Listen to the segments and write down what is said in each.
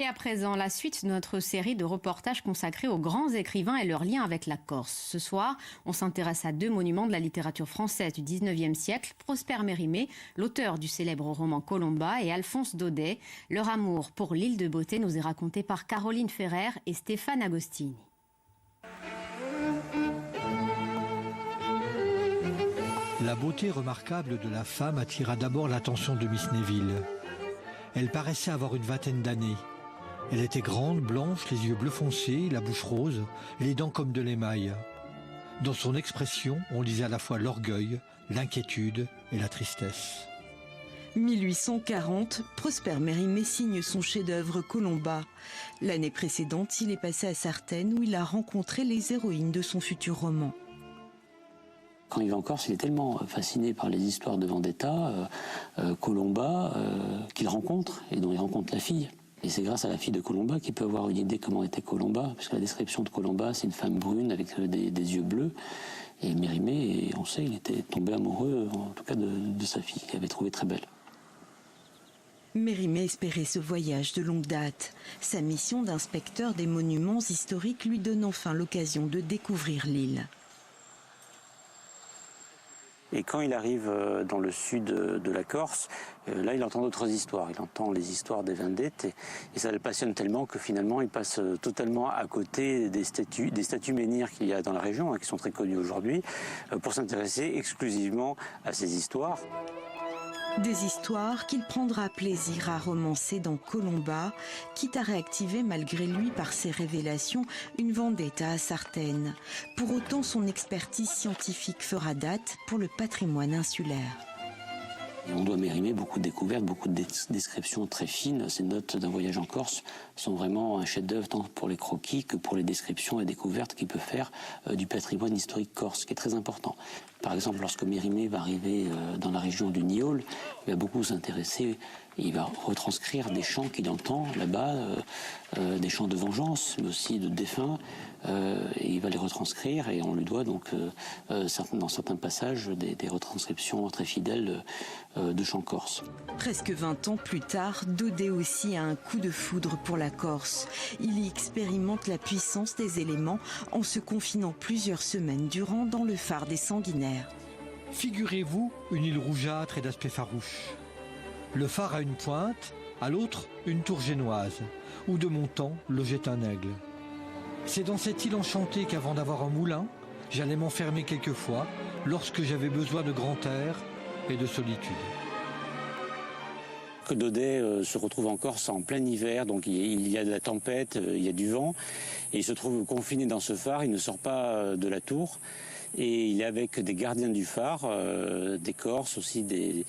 Et à présent, la suite de notre série de reportages consacrés aux grands écrivains et leurs liens avec la Corse. Ce soir, on s'intéresse à deux monuments de la littérature française du 19e siècle, Prosper Mérimée, l'auteur du célèbre roman Colomba, et Alphonse Daudet. Leur amour pour l'île de beauté nous est raconté par Caroline Ferrer et Stéphane Agostini. La beauté remarquable de la femme attira d'abord l'attention de Miss Neville. Elle paraissait avoir une vingtaine d'années. Elle était grande, blanche, les yeux bleu foncé, la bouche rose, les dents comme de l'émail. Dans son expression, on lisait à la fois l'orgueil, l'inquiétude et la tristesse. 1840, Prosper Mérimée signe son chef-d'œuvre Colomba. L'année précédente, il est passé à Sartène où il a rencontré les héroïnes de son futur roman. Quand il va en Corse, il est tellement fasciné par les histoires de Vendetta, Colomba, qu'il rencontre et dont il rencontre la fille. Et c'est grâce à la fille de Colomba qu'il peut avoir une idée comment était Colomba, puisque la description de Colomba, c'est une femme brune avec des yeux bleus. Et Mérimée, on sait, il était tombé amoureux, en tout cas de sa fille, qu'il avait trouvée très belle. Mérimée espérait ce voyage de longue date. Sa mission d'inspecteur des monuments historiques lui donne enfin l'occasion de découvrir l'île. Et quand il arrive dans le sud de la Corse, là il entend d'autres histoires. Il entend les histoires des Vendettes et ça le passionne tellement que finalement il passe totalement à côté des statues menhirs qu'il y a dans la région, qui sont très connues aujourd'hui, pour s'intéresser exclusivement à ces histoires. Des histoires qu'il prendra plaisir à romancer dans Colomba, quitte à réactiver malgré lui par ses révélations une vendetta à Sartène. Pour autant, son expertise scientifique fera date pour le patrimoine insulaire. Et on doit Mérimée beaucoup de découvertes, beaucoup de descriptions très fines. Ces notes d'un voyage en Corse sont vraiment un chef-d'œuvre tant pour les croquis que pour les descriptions et découvertes qu'il peut faire du patrimoine historique corse, qui est très important. Par exemple, lorsque Mérimée va arriver dans la région du Niol, il va beaucoup s'intéresser, il va retranscrire des chants qu'il entend là-bas, des chants de vengeance, mais aussi de défunts, et il va les retranscrire, et on lui doit donc, dans certains passages, des retranscriptions très fidèles de chants corses. Presque 20 ans plus tard, Daudet aussi a un coup de foudre pour la Corse. Il y expérimente la puissance des éléments en se confinant plusieurs semaines durant dans le phare des Sanguinaires. Figurez-vous une île rougeâtre et d'aspect farouche. Le phare a une pointe, à l'autre une tour génoise, où de montant logeait un aigle. C'est dans cette île enchantée qu'avant d'avoir un moulin, j'allais m'enfermer quelquefois lorsque j'avais besoin de grand air et de solitude. Que Daudet se retrouve en Corse en plein hiver, donc il y a de la tempête, il y a du vent, et il se trouve confiné dans ce phare, il ne sort pas de la tour, et il est avec des gardiens du phare, des Corses aussi, des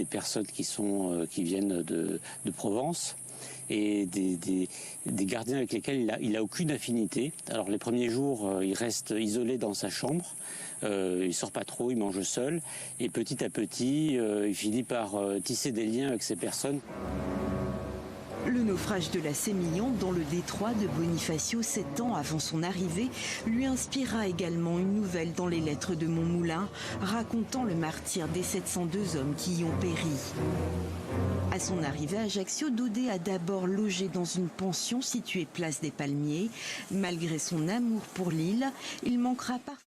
personnes qui viennent de Provence, et des gardiens avec lesquels il a aucune affinité. Alors les premiers jours, il reste isolé dans sa chambre, il sort pas trop, il mange seul, et petit à petit, il finit par tisser des liens avec ces personnes. Le naufrage de la Sémillon dans le détroit de Bonifacio 7 ans avant son arrivée lui inspira également une nouvelle dans les lettres de Montmoulin, racontant le martyre des 702 hommes qui y ont péri. À son arrivée à Ajaccio, Daudet a d'abord logé dans une pension située place des Palmiers. Malgré son amour pour l'île, il manquera parfois